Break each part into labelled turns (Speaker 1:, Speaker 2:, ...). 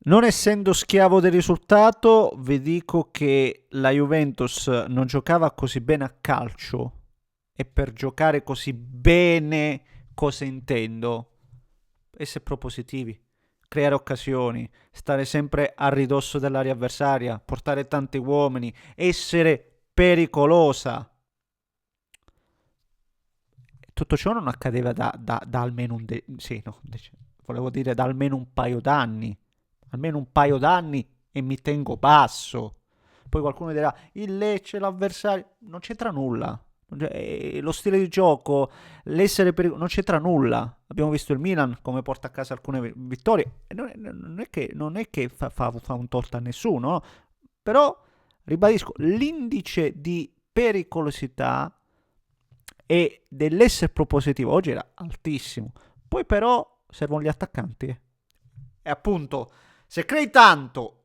Speaker 1: Non essendo schiavo del risultato, vi dico che la Juventus non giocava così bene a calcio. E per giocare così bene, cosa intendo? Essere propositivi, creare occasioni, stare sempre a ridosso dell'area avversaria, portare tanti uomini, essere pericolosa. Tutto ciò non accadeva da almeno sì, no, volevo dire da almeno un paio d'anni. Almeno un paio d'anni e mi tengo basso. Poi qualcuno dirà, il Lecce, l'avversario, non c'entra nulla. Lo stile di gioco, non c'entra nulla. Abbiamo visto il Milan come porta a casa alcune vittorie. E non è che fa un torto a nessuno, no? Però, ribadisco, l'indice di pericolosità e dell'essere propositivo oggi era altissimo. Poi però servono gli attaccanti. E appunto, se crei tanto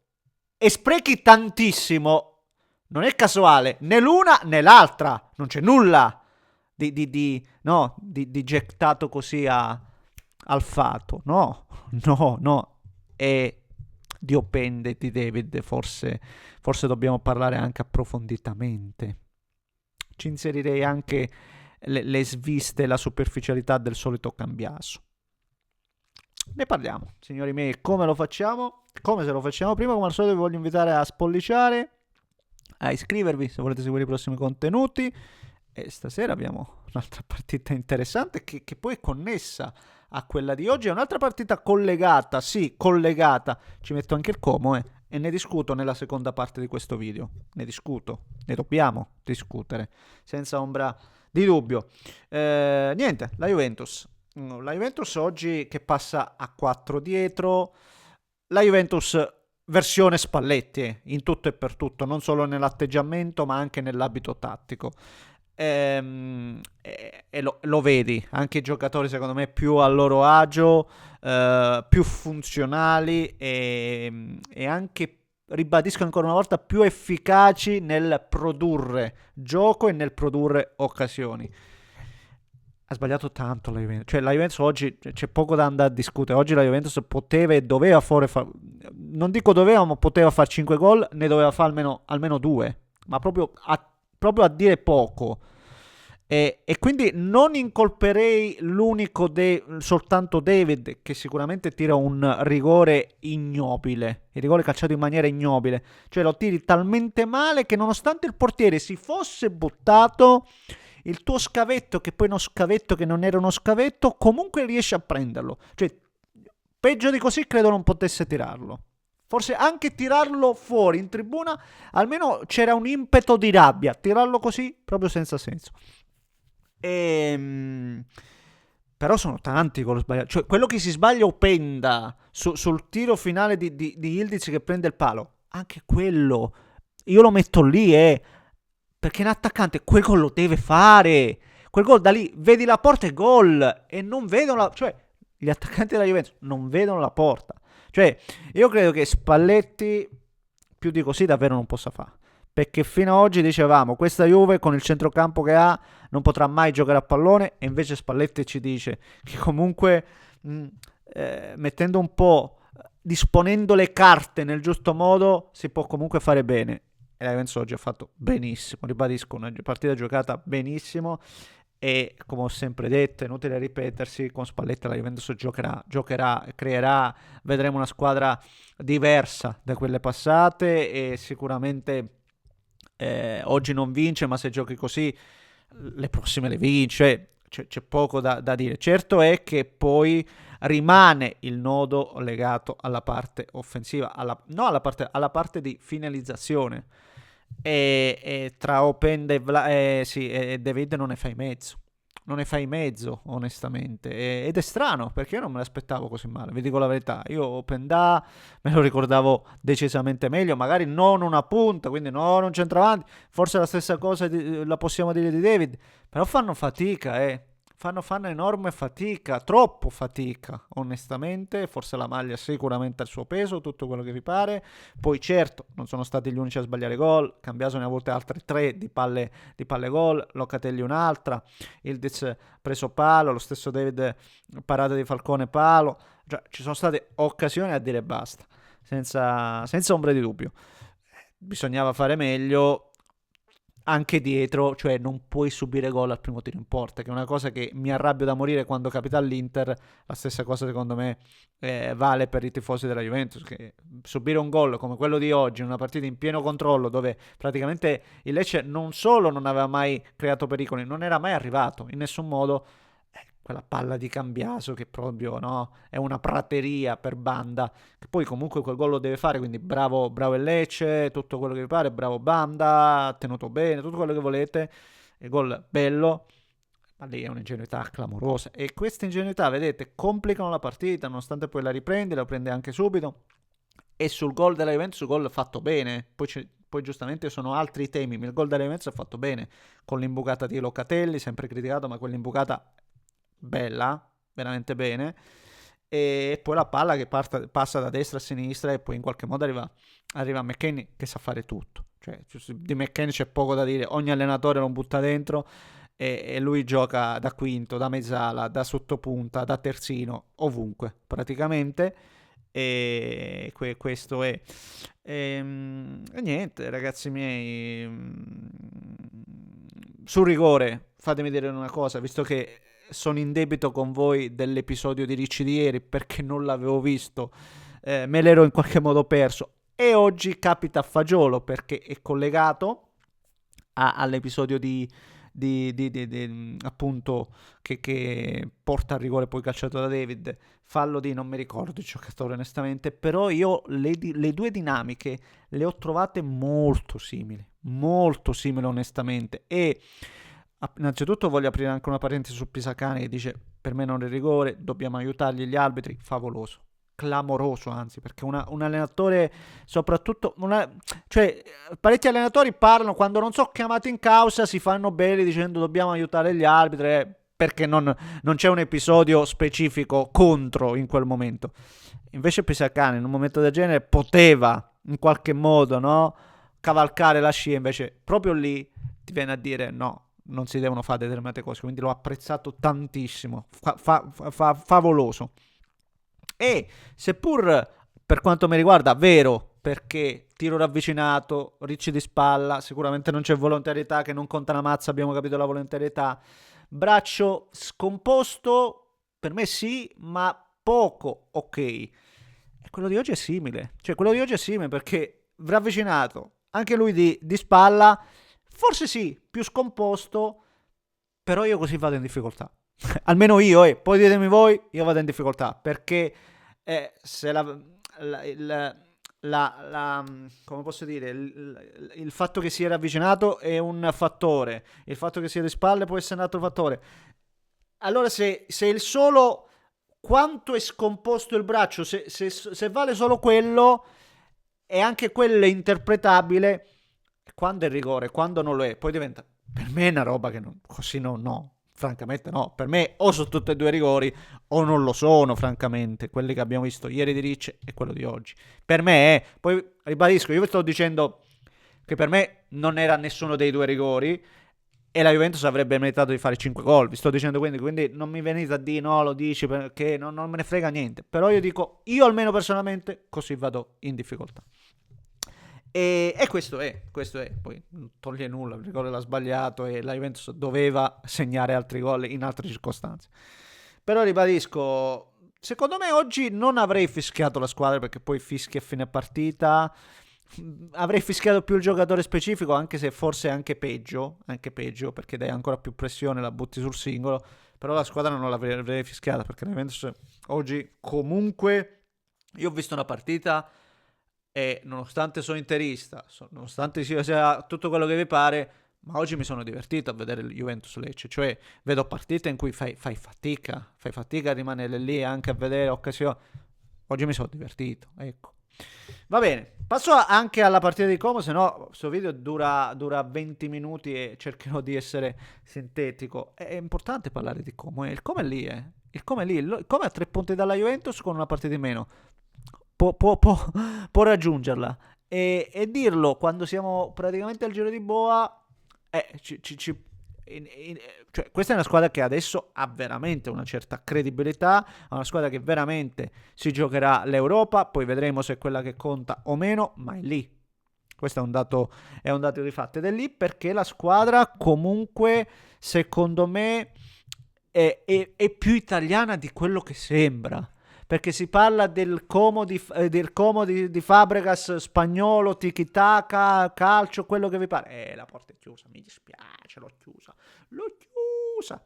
Speaker 1: e sprechi tantissimo, non è casuale né l'una né l'altra. Non c'è nulla no, di gettato così al fato. No, no, no. E Dio pende di David, forse dobbiamo parlare anche approfonditamente. Ci inserirei anche le sviste e la superficialità del solito cambiaso. Ne parliamo, signori miei, come lo facciamo? Come se lo facciamo prima, come al solito vi voglio invitare a spolliciare, a iscrivervi se volete seguire i prossimi contenuti. E stasera abbiamo un'altra partita interessante che poi è connessa a quella di oggi. È un'altra partita collegata, sì, collegata. Ci metto anche il Como, e ne discuto nella seconda parte di questo video. Ne discuto, ne dobbiamo discutere, senza ombra di dubbio. Niente, la Juventus. La Juventus oggi che passa a 4 dietro. La Juventus versione Spalletti in tutto e per tutto, non solo nell'atteggiamento ma anche nell'abito tattico. E lo vedi, anche i giocatori secondo me più a loro agio, più funzionali e anche, ribadisco ancora una volta, più efficaci nel produrre gioco e nel produrre occasioni. Ha sbagliato tanto la Juventus. Cioè, la Juventus oggi c'è poco da andare a discutere. Oggi la Juventus poteva e doveva fare. Non dico doveva, ma poteva fare 5 gol, ne doveva fare almeno 2. Ma proprio a dire poco. E quindi non incolperei soltanto David, che sicuramente tira un rigore ignobile. Il rigore calciato in maniera ignobile. Cioè lo tiri talmente male che nonostante il portiere si fosse buttato, il tuo scavetto, che poi è uno scavetto che non era uno scavetto, comunque riesce a prenderlo. Cioè, peggio di così credo non potesse tirarlo. Forse anche tirarlo fuori in tribuna, almeno c'era un impeto di rabbia. Tirarlo così, proprio senza senso. E, però sono tanti quello sbagliato. Cioè, quello che si sbaglia Openda sul tiro finale di Ildiz che prende il palo. Anche quello. Io lo metto lì, perché un attaccante quel gol lo deve fare. Quel gol da lì, vedi la porta e gol. E non vedono cioè, gli attaccanti della Juventus non vedono la porta. Cioè, io credo che Spalletti più di così davvero non possa fare. Perché fino ad oggi dicevamo, questa Juve con il centrocampo che ha non potrà mai giocare a pallone, e invece Spalletti ci dice che comunque mettendo un po', disponendo le carte nel giusto modo, si può comunque fare bene. E la Juventus oggi ha fatto benissimo, ribadisco, una partita giocata benissimo. E come ho sempre detto, è inutile ripetersi, con Spalletti la Juventus giocherà, creerà, vedremo una squadra diversa da quelle passate, e sicuramente oggi non vince, ma se giochi così le prossime le vince. C'è poco da dire. Certo è che poi rimane il nodo legato alla parte offensiva, alla parte di finalizzazione. E tra Open sì, e David non ne fai mezzo. Non ne fai mezzo, onestamente. Ed è strano, perché io non me l'aspettavo così male, vi dico la verità. Io Open me lo ricordavo decisamente meglio, magari non una punta, quindi non un centravanti. Forse la stessa cosa la possiamo dire di David, però fanno fatica, fanno enorme fatica, troppo fatica, onestamente. Forse la maglia sicuramente ha il suo peso, tutto quello che vi pare. Poi certo, non sono stati gli unici a sbagliare gol, Cambiaso ne ha avute altre 3 di palle gol, Locatelli un'altra, Ildiz preso palo, lo stesso David parata di Falcone palo. Cioè, ci sono state occasioni a dire basta, senza ombra di dubbio. Bisognava fare meglio anche dietro, cioè non puoi subire gol al primo tiro in porta, che è una cosa che mi arrabbio da morire quando capita all'Inter. La stessa cosa secondo me vale per i tifosi della Juventus, che subire un gol come quello di oggi in una partita in pieno controllo, dove praticamente il Lecce non solo non aveva mai creato pericoli, non era mai arrivato in nessun modo. Quella palla di Cambiaso che proprio, no, è una prateria per banda, che poi comunque quel gol lo deve fare, quindi bravo, bravo il Lecce, tutto quello che vi pare, bravo Banda, ha tenuto bene, tutto quello che volete, il gol bello, ma lì è un'ingenuità clamorosa, e queste ingenuità, vedete, complicano la partita, nonostante poi la prende anche subito. E sul gol della Juventus, sul gol fatto bene, poi giustamente sono altri temi, ma il gol della Juventus è fatto bene, con l'imbucata di Locatelli, sempre criticato, ma quell'imbucata bella, veramente bene, e poi la palla che passa da destra a sinistra e poi in qualche modo arriva a McKennie che sa fare tutto. Cioè, di McKennie c'è poco da dire, ogni allenatore lo butta dentro e lui gioca da quinto, da mezzala, da sottopunta, da terzino, ovunque praticamente. E questo è. E niente, ragazzi miei, sul rigore fatemi dire una cosa, visto che sono in debito con voi dell'episodio di Ricci di ieri perché non l'avevo visto, me l'ero in qualche modo perso, e oggi capita a fagiolo perché è collegato all'episodio appunto che porta a rigore poi calciato da David, fallo di non mi ricordo il giocatore onestamente, però io le due dinamiche le ho trovate molto simili onestamente. E innanzitutto voglio aprire anche una parentesi su Pisacane che dice per me non è rigore, dobbiamo aiutargli gli arbitri, favoloso, clamoroso anzi, perché un allenatore soprattutto cioè parecchi allenatori parlano quando non sono chiamati in causa, si fanno belli dicendo dobbiamo aiutare gli arbitri, perché non c'è un episodio specifico contro in quel momento. Invece Pisacane in un momento del genere poteva in qualche modo, no, cavalcare la scia, invece proprio lì ti viene a dire no, non si devono fare determinate cose, quindi l'ho apprezzato tantissimo, favoloso. E seppur per quanto mi riguarda vero, perché tiro ravvicinato, Ricci di spalla, sicuramente non c'è volontarietà, che non conta la mazza, abbiamo capito la volontarietà, braccio scomposto, per me sì, ma poco ok. E quello di oggi è simile, cioè quello di oggi è simile perché ravvicinato, anche lui di spalla, forse sì, più scomposto, però io così vado in difficoltà. Almeno io, poi ditemi voi, io vado in difficoltà, perché se come posso dire, il fatto che sia ravvicinato è un fattore, il fatto che sia di spalle può essere un altro fattore. Allora se il solo quanto è scomposto il braccio, se vale solo quello, e anche quello è interpretabile, quando è rigore, quando non lo è, poi diventa, per me è una roba che non, così no, francamente no, per me o sono tutti e due rigori o non lo sono, francamente, quelli che abbiamo visto ieri di Ricci e quello di oggi. Per me poi ribadisco, io vi sto dicendo che per me non era nessuno dei due rigori e la Juventus avrebbe meritato di fare 5 gol, vi sto dicendo, quindi non mi venite a dire no, lo dici perché non me ne frega niente, però io dico, io almeno personalmente così vado in difficoltà. E questo è, poi non toglie nulla, il rigore l'ha sbagliato e la Juventus doveva segnare altri gol in altre circostanze. Però ribadisco, secondo me oggi non avrei fischiato la squadra perché poi fischi a fine partita, avrei fischiato più il giocatore specifico, anche se forse è anche peggio perché dai ancora più pressione, la butti sul singolo, però la squadra non l'avrei fischiata perché la Juventus oggi comunque, io ho visto una partita e nonostante sono interista, nonostante sia tutto quello che vi pare, ma oggi mi sono divertito a vedere il Juventus Lecce, cioè vedo partite in cui fai fatica a rimanere lì anche a vedere occasioni. Oggi mi sono divertito, ecco. Va bene, passo anche alla partita di Como, se no questo video dura 20 minuti e cercherò di essere sintetico. È importante parlare di Como, il Como è lì, eh. Il Como è lì, il Como è a 3 punti dalla Juventus con una partita di meno. Può raggiungerla. E dirlo quando siamo praticamente al giro di boa, cioè, questa è una squadra che adesso ha veramente una certa credibilità, è una squadra che veramente si giocherà l'Europa, poi vedremo se è quella che conta o meno, ma è lì. Questo è un dato di fatto ed è lì perché la squadra comunque, secondo me, è più italiana di quello che sembra. Perché si parla del Como di Fabregas spagnolo, tiki-taka, calcio, quello che vi pare. La porta è chiusa, mi dispiace, l'ho chiusa. L'ho chiusa.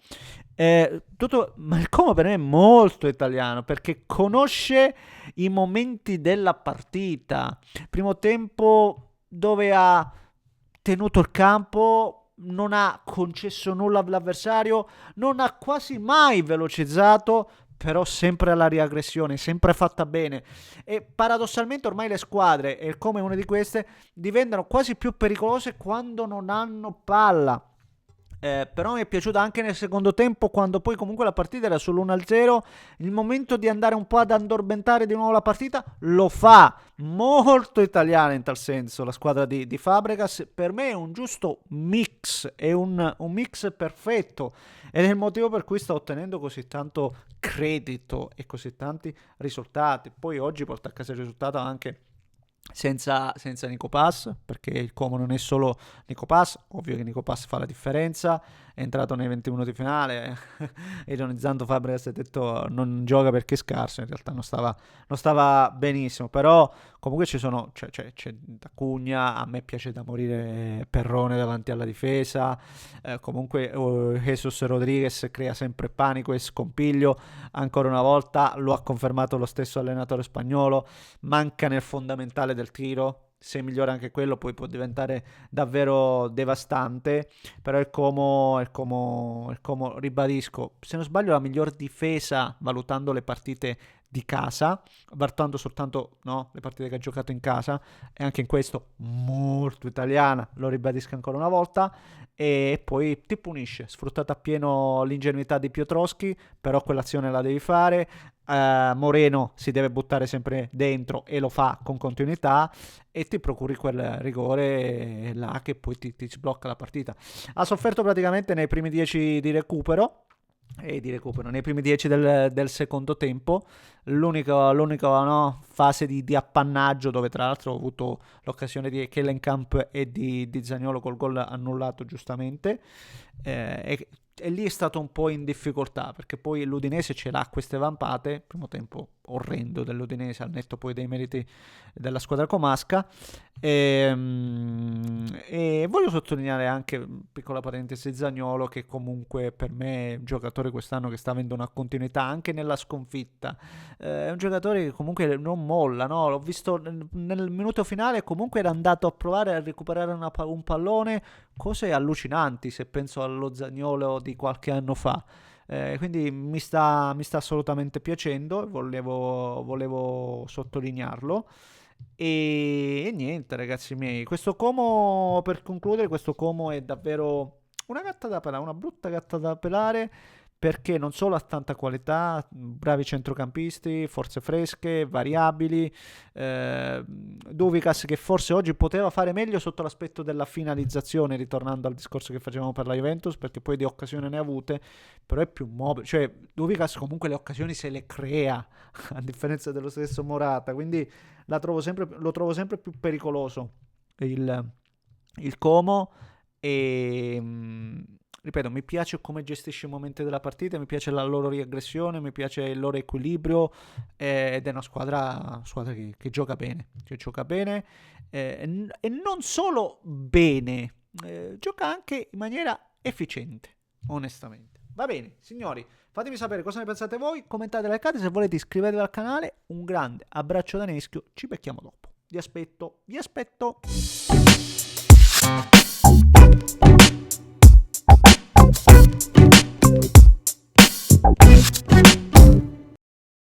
Speaker 1: Ma il Como per me è molto italiano perché conosce i momenti della partita. Primo tempo dove ha tenuto il campo, non ha concesso nulla all'avversario, non ha quasi mai velocizzato, però sempre alla riaggressione, sempre fatta bene. E paradossalmente ormai le squadre, e come una di queste, diventano quasi più pericolose quando non hanno palla. Però mi è piaciuta anche nel secondo tempo, quando poi comunque la partita era sull'1-0. Il momento di andare un po' ad addormentare di nuovo la partita lo fa. Molto italiana in tal senso la squadra di Fabregas. Per me è un giusto mix, è un mix perfetto. Ed è il motivo per cui sta ottenendo così tanto credito e così tanti risultati. Poi oggi porta a casa il risultato anche senza Nico Pass, perché il Como non è solo Nico Pass, ovvio che Nico Pass fa la differenza, è entrato nei 20 minuti finale, ironizzando Fabregas ha detto non gioca perché è scarso, in realtà non stava benissimo, però comunque c'è D'Acugna, a me piace da morire Perrone davanti alla difesa, comunque Jesus Rodriguez crea sempre panico e scompiglio, ancora una volta lo ha confermato lo stesso allenatore spagnolo, manca nel fondamentale del tiro, se migliora anche quello poi può diventare davvero devastante, però il Como, ribadisco, se non sbaglio la miglior difesa valutando le partite di casa, valutando soltanto no, le partite che ha giocato in casa, e anche in questo molto italiana, lo ribadisco ancora una volta, e poi ti punisce, sfruttata appieno l'ingenuità di Piotrowski, però quell'azione la devi fare, Moreno si deve buttare sempre dentro e lo fa con continuità e ti procuri quel rigore là che poi ti sblocca la partita. Ha sofferto praticamente nei primi 10 di recupero nei primi 10 del secondo tempo, l'unica no, fase di appannaggio dove tra l'altro ho avuto l'occasione di Kellenkamp e di Zaniolo col gol annullato giustamente, e lì è stato un po' in difficoltà perché poi l'Udinese ce l'ha queste vampate, primo tempo orrendo dell'Udinese al netto poi dei meriti della squadra comasca, e voglio sottolineare anche, piccola parentesi, Zaniolo che comunque per me è un giocatore quest'anno che sta avendo una continuità anche nella sconfitta, è un giocatore che comunque non molla, no? L'ho visto nel minuto finale, comunque era andato a provare a recuperare un pallone, cose allucinanti se penso allo Zaniolo di qualche anno fa. Quindi mi sta assolutamente piacendo, volevo sottolinearlo. E niente, ragazzi miei, questo Como, per concludere, questo Como è davvero una gatta da pelare, una brutta gatta da pelare, perché non solo ha tanta qualità, bravi centrocampisti, forze fresche, variabili, Duvikas che forse oggi poteva fare meglio sotto l'aspetto della finalizzazione, ritornando al discorso che facevamo per la Juventus, perché poi di occasioni ne ha avute, però è più mobile, cioè Duvikas comunque le occasioni se le crea, a differenza dello stesso Morata, quindi lo trovo sempre più pericoloso il Como e ripeto, mi piace come gestisce i momenti della partita, mi piace la loro riaggressione, mi piace il loro equilibrio, ed è una squadra che gioca bene, e non solo bene, gioca anche in maniera efficiente, onestamente. Va bene, signori, fatemi sapere cosa ne pensate voi, commentate, likate, se volete iscrivetevi al canale, un grande abbraccio da Neschio, ci becchiamo dopo. Vi aspetto.